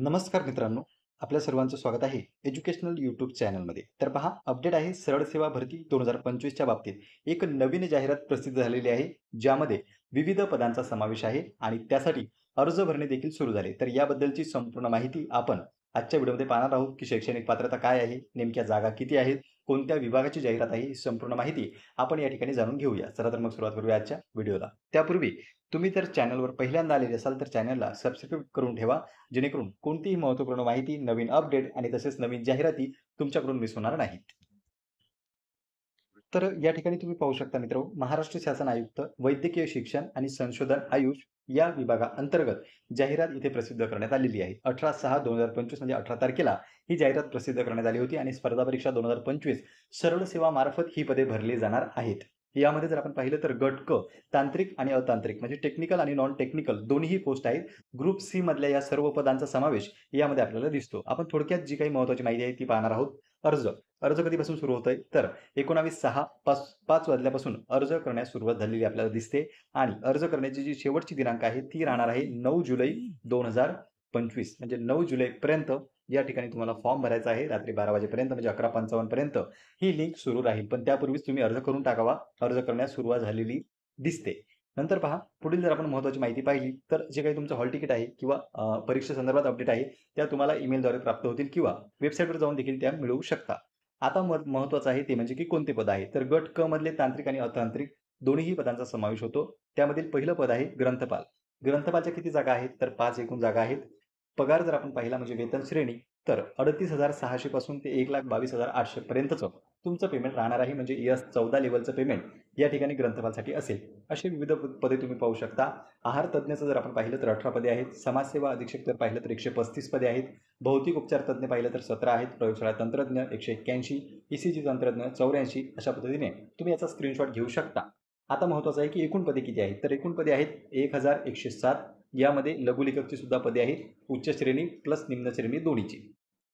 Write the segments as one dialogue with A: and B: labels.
A: नमस्कार मित्रांनो, आपल्या सर्वांचं स्वागत आहे एज्युकेशनल यूट्यूब चॅनलमध्ये. तर पहा, अपडेट आहे सरळ सेवा भरती 2025च्या बाबतीत. एक नवीन जाहिरात प्रसिद्ध झालेली आहे, ज्यामध्ये विविध पदांचा समावेश आहे आणि त्यासाठी अर्ज भरणे देखील सुरू झाले. तर याबद्दलची संपूर्ण माहिती आपण आजच्या व्हिडिओमध्ये पाहणार आहोत, की शैक्षणिक पात्रता काय आहे, नेमक्या जागा किती आहेत, कोणत्या विभागाची जाहिरात आहे, ही संपूर्ण माहिती आपण या ठिकाणी जाणून घेऊया. चला तर मग सुरुवात करूया आजच्या व्हिडिओला. त्यापूर्वी तुम्ही जर चॅनलवर पहिल्यांदा आलेले असाल, तर चॅनलला सबस्क्राईब करून ठेवा, जेणेकरून कोणतीही महत्त्वपूर्ण माहिती, नवीन अपडेट आणि तसेच नवीन जाहिराती तुमच्याकडून मिस होणार नाहीत. तर या ठिकाणी तुम्ही पाहू शकता मित्रांनो, महाराष्ट्र शासन आयुक्त, वैद्यकीय शिक्षण आणि संशोधन आयुष या विभागाअंतर्गत जाहिरात इथे प्रसिद्ध करण्यात आलेली आहे. 18/6/2025 म्हणजे 18 तारखेला ही जाहिरात प्रसिद्ध करण्यात आली होती आणि स्पर्धा परीक्षा 2025 सरळ सेवा मार्फत ही पदे भरली जाणार आहेत. यामध्ये जर आपण पाहिलं तर गट क तांत्रिक आणि अतांत्रिक म्हणजे टेक्निकल आणि नॉन टेक्निकल दोन्ही पोस्ट आहेत. ग्रुप सी मधल्या या सर्व पदांचा समावेश यामध्ये आपल्याला दिसतो. आपण थोडक्यात जी काही महत्त्वाची माहिती आहे ती पाहणार आहोत. अर्ज अर्ज कधीपासून सुरू होत आहे तर 19/6 वाजल्यापासून अर्ज करण्यास सुरुवात झालेली आपल्याला दिसते आणि अर्ज करण्याची जी शेवटची दिनांक आहे ती राहणार आहे 9 जुलै 2025 म्हणजे 9 जुलैपर्यंत या ठिकाणी तुम्हाला फॉर्म भरायचा आहे. रात्री 12 वाजेपर्यंत म्हणजे 11:55 पर्यंत ही लिंक सुरू राहील. पण त्यापूर्वीच तुम्ही अर्ज करून टाकावा. अर्ज करण्यास सुरुवात झालेली दिसते. नंतर पहा, पुढील जर आपण महत्त्वाची माहिती पाहिली तर जे काही तुमचं हॉल तिकीट आहे किंवा परीक्षेसंदर्भात अपडेट आहे त्या तुम्हाला ईमेलद्वारे प्राप्त होतील किंवा वेबसाईटवर जाऊन देखील त्या मिळवू शकता. आता महत्त्वाचं आहे ते म्हणजे की कोणते पद आहे. तर गट क मधले तांत्रिक आणि अतांत्रिक दोन्हीही पदांचा समावेश होतो. त्यामधील पहिलं पद आहे ग्रंथपाल. ग्रंथपालच्या किती जागा आहेत तर 5 एकूण जागा आहेत. पगार जर आपण पाहिला म्हणजे वेतन श्रेणी तर 38,600 पासून ते 1,22,800 पर्यंतचं तुमचं पेमेंट राहणार आहे. म्हणजे ES14 लेवलचं पेमेंट या ठिकाणी ग्रंथपालसाठी असेल. असे विविध पदे तुम्ही पाहू शकता. आहार तज्ज्ञाचं जर आपण पाहिलं तर 18 पदे आहेत. समाजसेवा अधीक्षक जर पाहिलं तर 135 पदे आहेत. भौतिक उपचार तज्ज्ञ पाहिलं तर 17 आहेत. प्रयोगशाळा तंत्रज्ञ 181, ECG तंत्रज्ञ 84. अशा पद्धतीने तुम्ही याचा स्क्रीनशॉट घेऊ शकता. आता महत्त्वाचं आहे की एकूण पदे किती आहेत तर एकूण पदे आहेत 1107. यामध्ये लघुलेखकची सुद्धा पदे आहेत, उच्च श्रेणी प्लस निम्न श्रेणी दोन्हीची.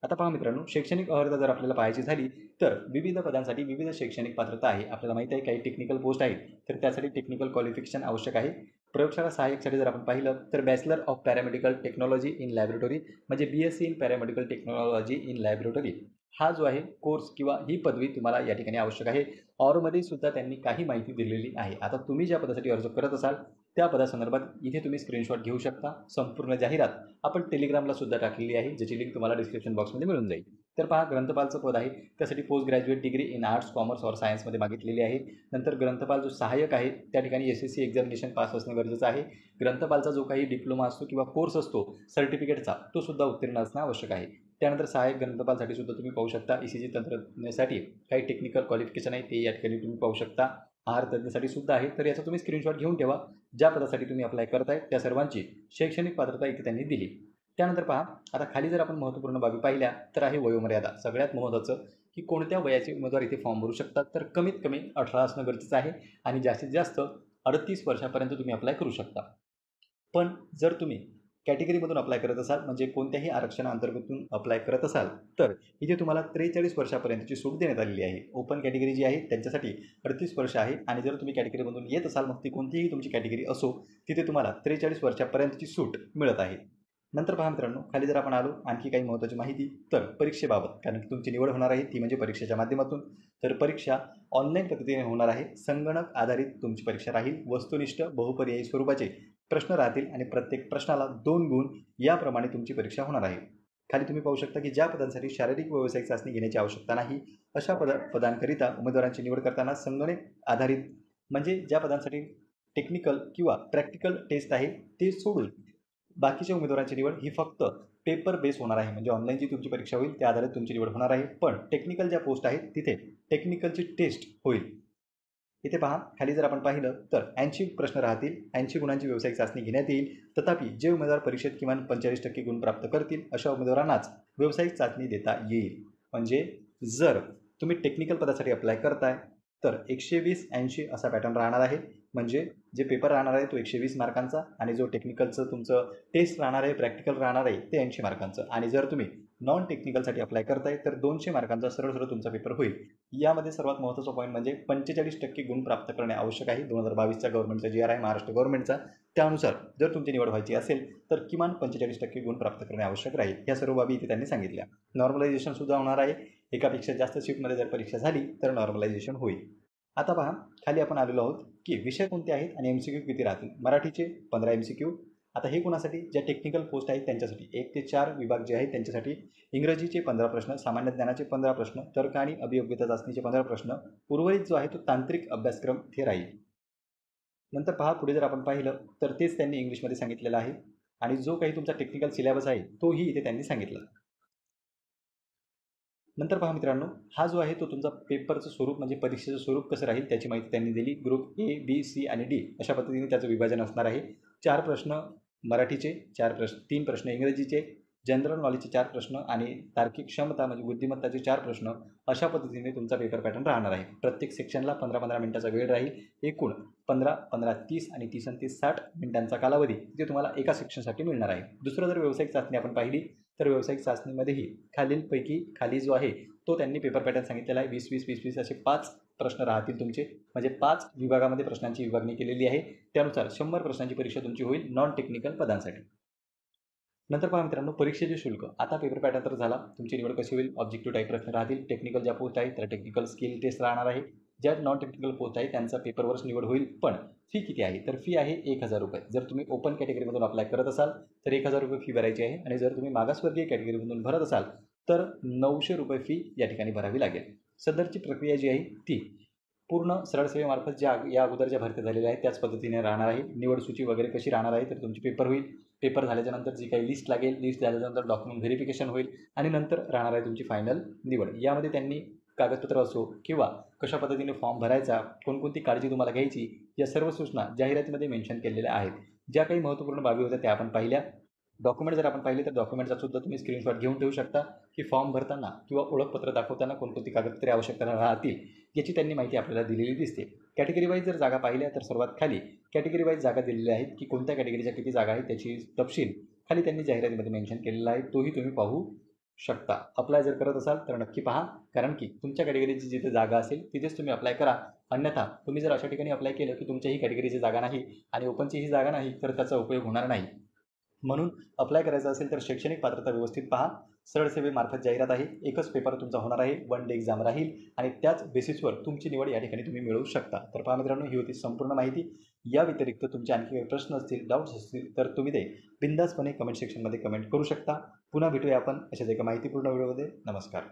A: आता पहा मित्रांनो, शैक्षणिक अर्हता जर आपल्याला पाहायची झाली तर विविध पदांसाठी विविध शैक्षणिक पात्रता आहे. आपल्याला माहिती आहे काही टेक्निकल पोस्ट आहेत तर त्यासाठी टेक्निकल क्वालिफिकेशन आवश्यक आहे. प्रयोगशाळा सहाय्यकसाठी जर आपण पाहिलं तर bachelor of paramedical technology in laboratory म्हणजे BSc in paramedical technology in laboratory हा जो आहे कोर्स किंवा ही पदवी तुम्हाला या ठिकाणी आवश्यक आहे. ऑरमध्ये सुद्धा त्यांनी काही माहिती दिलेली आहे. आता तुम्ही ज्या पदासाठी अर्ज करत असाल त्या पदासंदर्भात इथे तुम्ही स्क्रीनशॉट घेऊ शकता. संपूर्ण जाहिरात आपण टेलिग्रामला सुद्धा टाकलेली आहे, ज्याची लिंक तुम्हाला डिस्क्रिप्शन बॉक्समध्ये मिळून जाईल. तर पहा, ग्रंथपालचं पद आहे त्यासाठी post graduate degree in arts, commerce और सायन्समध्ये मागितलेली आहे. नंतर ग्रंथपाल जो सहाय्यक आहे त्या ठिकाणी SSC एक्झामिनेशन पास असणे गरजेचं आहे. ग्रंथपालचा जो काही डिप्लोमा असतो किंवा कोर्स असतो सर्टिफिकेटचा तो सुद्धा उत्तीर्ण असणं आवश्यक आहे. त्यानंतर सहाय्यक ग्रंथपालसाठी सुद्धा तुम्ही पाहू शकता ECG तंत्रज्ञासाठी काही टेक्निकल क्वालिफिकेशन आहे ते या ठिकाणी तुम्ही पाहू शकता. आहार तज्ज्ञासाठी सुद्धा आहे. तर याचा तुम्ही स्क्रीनशॉट घेऊन ठेवा. ज्या पदासाठी तुम्ही अप्लाय करताय त्या सर्वांची शैक्षणिक पात्रता इथे त्यांनी दिली. त्यानंतर पहा, आता खाली जर आपण महत्त्वपूर्ण बाबी पाहिल्या तर आहे वयोमर्यादा. सगळ्यात महत्त्वाचं की कोणत्या वयाचे उमेदवार इथे फॉर्म भरू शकतात तर कमीत कमी 18 असणं गरजेचं आहे आणि जास्तीत जास्त 38 वर्षापर्यंत तुम्ही अप्लाय करू शकता. पण जर तुम्ही कॅटेगरीमधून अप्लाय करत असाल म्हणजे कोणत्याही आरक्षणाअंतर्गतून अप्लाय करत असाल तर इथे तुम्हाला 43 वर्षापर्यंतची सूट देण्यात आलेली आहे. ओपन कॅटेगरी जी आहे त्यांच्यासाठी 38 वर्ष आहे आणि जर तुम्ही कॅटेगरीमधून येत असाल मग ती कोणतीही तुमची कॅटेगरी असो तिथे तुम्हाला 43 वर्षापर्यंतची सूट मिळत आहे. नंतर पहा मित्रांनो, खाली जर आपण आलो आणखी काही महत्त्वाची माहिती तर परीक्षेबाबत, कारण की तुमची निवड होणार आहे ती म्हणजे परीक्षेच्या माध्यमातून. तर परीक्षा ऑनलाईन पद्धतीने होणार आहे. संगणक आधारित तुमची परीक्षा राहील. वस्तुनिष्ठ बहुपर्यायी स्वरूपाचे प्रश्न राहतील आणि प्रत्येक प्रश्नाला 2 गुण याप्रमाणे तुमची परीक्षा होणार आहे. खाली तुम्ही पाहू शकता की ज्या पदांसाठी शारीरिक व व्यावसायिक चाचणी घेण्याची आवश्यकता नाही अशा पदांकरिता उमेदवारांची निवड करताना संगणक आधारित म्हणजे ज्या पदांसाठी टेक्निकल किंवा प्रॅक्टिकल टेस्ट आहे ते सोडून बाकीच्या उमेदवारांची निवड ही फक्त पेपर बेस होणार आहे. म्हणजे ऑनलाईन जी तुमची परीक्षा होईल त्या आधारित तुमची निवड होणार आहे. पण टेक्निकल ज्या पोस्ट आहेत तिथे टेक्निकलची टेस्ट होईल. इथे पहा, खाली जर आपण पाहिलं तर 80 प्रश्न राहतील. 80 गुणांची व्यावसायिक चाचणी घेण्यात येईल. तथापि जे उमेदवार परीक्षेत किमान 45% गुण प्राप्त करतील अशा उमेदवारांनाच व्यावसायिक चाचणी देता येईल. म्हणजे जर तुम्ही टेक्निकल पदासाठी अप्लाय करताय तर 120-80 असा पॅटर्न राहणार आहे. म्हणजे जे पेपर राहणार आहे तो 120 मार्कांचा आणि जो टेक्निकलचं तुमचं टेस्ट राहणार आहे, प्रॅक्टिकल राहणार आहे ते 80 मार्कांचं. आणि जर तुम्ही नॉन टेक्निकलसाठी अप्लाय करताय तर 200 मार्कांचा सरळ सरळ तुमचा पेपर होईल. यामध्ये सर्वात महत्त्वाचा पॉईंट म्हणजे 45% गुण प्राप्त करणे आवश्यक आहे. 2022चा गव्हर्नमेंटचा जी आर आहे महाराष्ट्र गव्हर्नमेंटचा, त्यानुसार जर तुमची निवड व्हायची असेल तर किमान 45% गुण प्राप्त करणे आवश्यक राहील. या सर्व बाबी इथे त्यांनी सांगितल्या. नॉर्मलायझेशन सुद्धा होणार आहे. एकापेक्षा जास्त शिफ्टमध्ये जर परीक्षा झाली तर नॉर्मलायझेशन होईल. आता पहा, खाली आपण आलेलो आहोत की विषय कोणते आहेत आणि MCQ किती राहतील. मराठीचे 15 MCQ. आता हे कोणासाठी? ज्या टेक्निकल पोस्ट आहेत त्यांच्यासाठी 1 ते 4 विभाग जे आहेत त्यांच्यासाठी. इंग्रजीचे 15 प्रश्न, सामान्य ज्ञानाचे 15 प्रश्न, तर्क आणि अभियोग्यता चाचणीचे 15 प्रश्न. उर्वरित जो आहे तो तांत्रिक अभ्यासक्रम हे राहील. नंतर पहा, पुढे जर आपण पाहिलं तर तेच त्यांनी इंग्लिशमध्ये सांगितलेलं आहे आणि जो काही तुमचा टेक्निकल सिलेबस आहे तोही इथे त्यांनी सांगितला. नंतर पहा मित्रांनो, हा जो आहे तो तुमचा पेपरचं स्वरूप म्हणजे परीक्षेचं स्वरूप कसं राहील त्याची माहिती त्यांनी दिली. ग्रुप A, B, C आणि D अशा पद्धतीने त्याचं विभाजन असणार आहे. 4 प्रश्न मराठीचे, 3 प्रश्न इंग्रजीचे, जनरल नॉलेजचे 4 प्रश्न आणि तार्किक क्षमता म्हणजे बुद्धिमत्ताचे 4 प्रश्न. अशा पद्धतीने तुमचा पेपर पॅटर्न राहणार आहे. प्रत्येक सेक्शनला 15-15 मिनिटाचा वेळ राहील. एकूण 15-15, 30 आणि 30 आणि 30 60 मिनिटांचा कालावधी जे तुम्हाला एका सेक्शनसाठी मिळणार आहे. दुसरं जर व्यावसायिक चाचणी आपण पाहिली तर व्यावसायिक चाचणीमध्येही खाली जो आहे तो त्यांनी पेपर पॅटर्न सांगितलेला आहे. 20-20-20-20 असे 5 प्रश्न राहतील तुमचे. म्हणजे 5 विभागामध्ये प्रश्नांची विभागणी केलेली आहे. त्यानुसार 100 प्रश्नांची परीक्षा तुमची होईल नॉन टेक्निकल पदांसाठी. नंतर पहा मित्रांनो, परीक्षेचे शुल्क. आता पेपर पॅटर्न तर झाला. तुमची निवड कशी होईल? ऑब्जेक्टिव्ह टाईप प्रश्न राहतील. टेक्निकल ज्या पोस्ट आहेत त्या टेक्निकल स्किल टेस्ट राहणार आहे. ज्या नॉन टेक्निकल पोस्ट आहे त्यांचा पेपरवरच निवड होईल. पण फी किती आहे? तर फी आहे ₹1000. जर तुम्ही ओपन कॅटेगरीमधून अप्लाय करत असाल तर ₹1000 फी भरायची आहे आणि जर तुम्ही मागासवर्गीय कॅटेगरीमधून भरत असाल तर ₹900 फी या ठिकाणी भरावी लागेल. सदरची प्रक्रिया जी आहे ती पूर्ण सरळ सेवेमार्फत ज्या या अगोदर ज्या भरत्या झालेल्या आहेत त्याच पद्धतीने राहणार आहे. निवड सूची वगैरे कशी राहणार आहे तर तुमची पेपर होईल. पेपर झाल्याच्यानंतर जी काही लिस्ट लागेल, लिस्ट झाल्यानंतर डॉक्युमेंट व्हेरिफिकेशन होईल आणि नंतर राहणार आहे तुमची फायनल निवड. यामध्ये त्यांनी कागदपत्र असो किंवा कशा पद्धतीने फॉर्म भरायचा, कोणकोणती काळजी तुम्हाला घ्यायची, या सर्व सूचना जाहिरातीमध्ये मेन्शन केलेल्या आहेत. ज्या काही महत्त्वपूर्ण बाबी होत्या त्या आपण पाहिल्या. डॉक्युमेंट जर आपण पाहिले तर डॉक्युमेंटचा सुद्धा तुम्ही स्क्रीनशॉट घेऊन ठेवू शकता की फॉर्म भरताना किंवा ओळखपत्र दाखवताना कोणकोणती कागदपत्रे आवश्यक राहतील याची त्यांनी माहिती आपल्याला दिलेली दिसते. कॅटेगरी वाईज जर जागा पाहिल्या तर सर्वात खाली कॅटेगरी वाईज जागा दिलेल्या आहेत की कोणत्या कॅटेगरीच्या किती जागा आहेत त्याची तपशील खाली त्यांनी जाहिरातीमध्ये मेन्शन केलेला आहे. तोही तुम्ही पाहू शकता. अप्लाय जर करत असाल तर नक्की पहा, कारण की तुमच्या कॅटेगरीची जिथे जागा असेल तिथेच तुम्ही अप्लाय करा. अन्यथा तुम्ही जर अशा ठिकाणी अप्लाय केलं की तुमच्याही कॅटेगरीची जागा नाही आणि ओपनचीही जागा नाही तर त्याचा उपयोग होणार नाही. म्हणून अप्लाय करायचं असेल तर शैक्षणिक पात्रता व्यवस्थित पहा. सरळ सेवेमार्फत जाहिरात आहे. एकच पेपर तुमचा होणार आहे. 1 डे एक्झाम राहील आणि त्याच बेसिसवर तुमची निवड या ठिकाणी तुम्ही मिळवू शकता. तर पहा मित्रांनो, ही होती संपूर्ण माहिती. या व्यतिरिक्त तुमचे आणखी काही प्रश्न असतील, डाऊट्स असतील तर तुम्ही ते बिंदासपणे कमेंट सेक्शनमध्ये कमेंट करू शकता. पुन्हा भेटूया आपण अशाच एका माहितीपूर्ण व्हिडिओमध्ये. नमस्कार.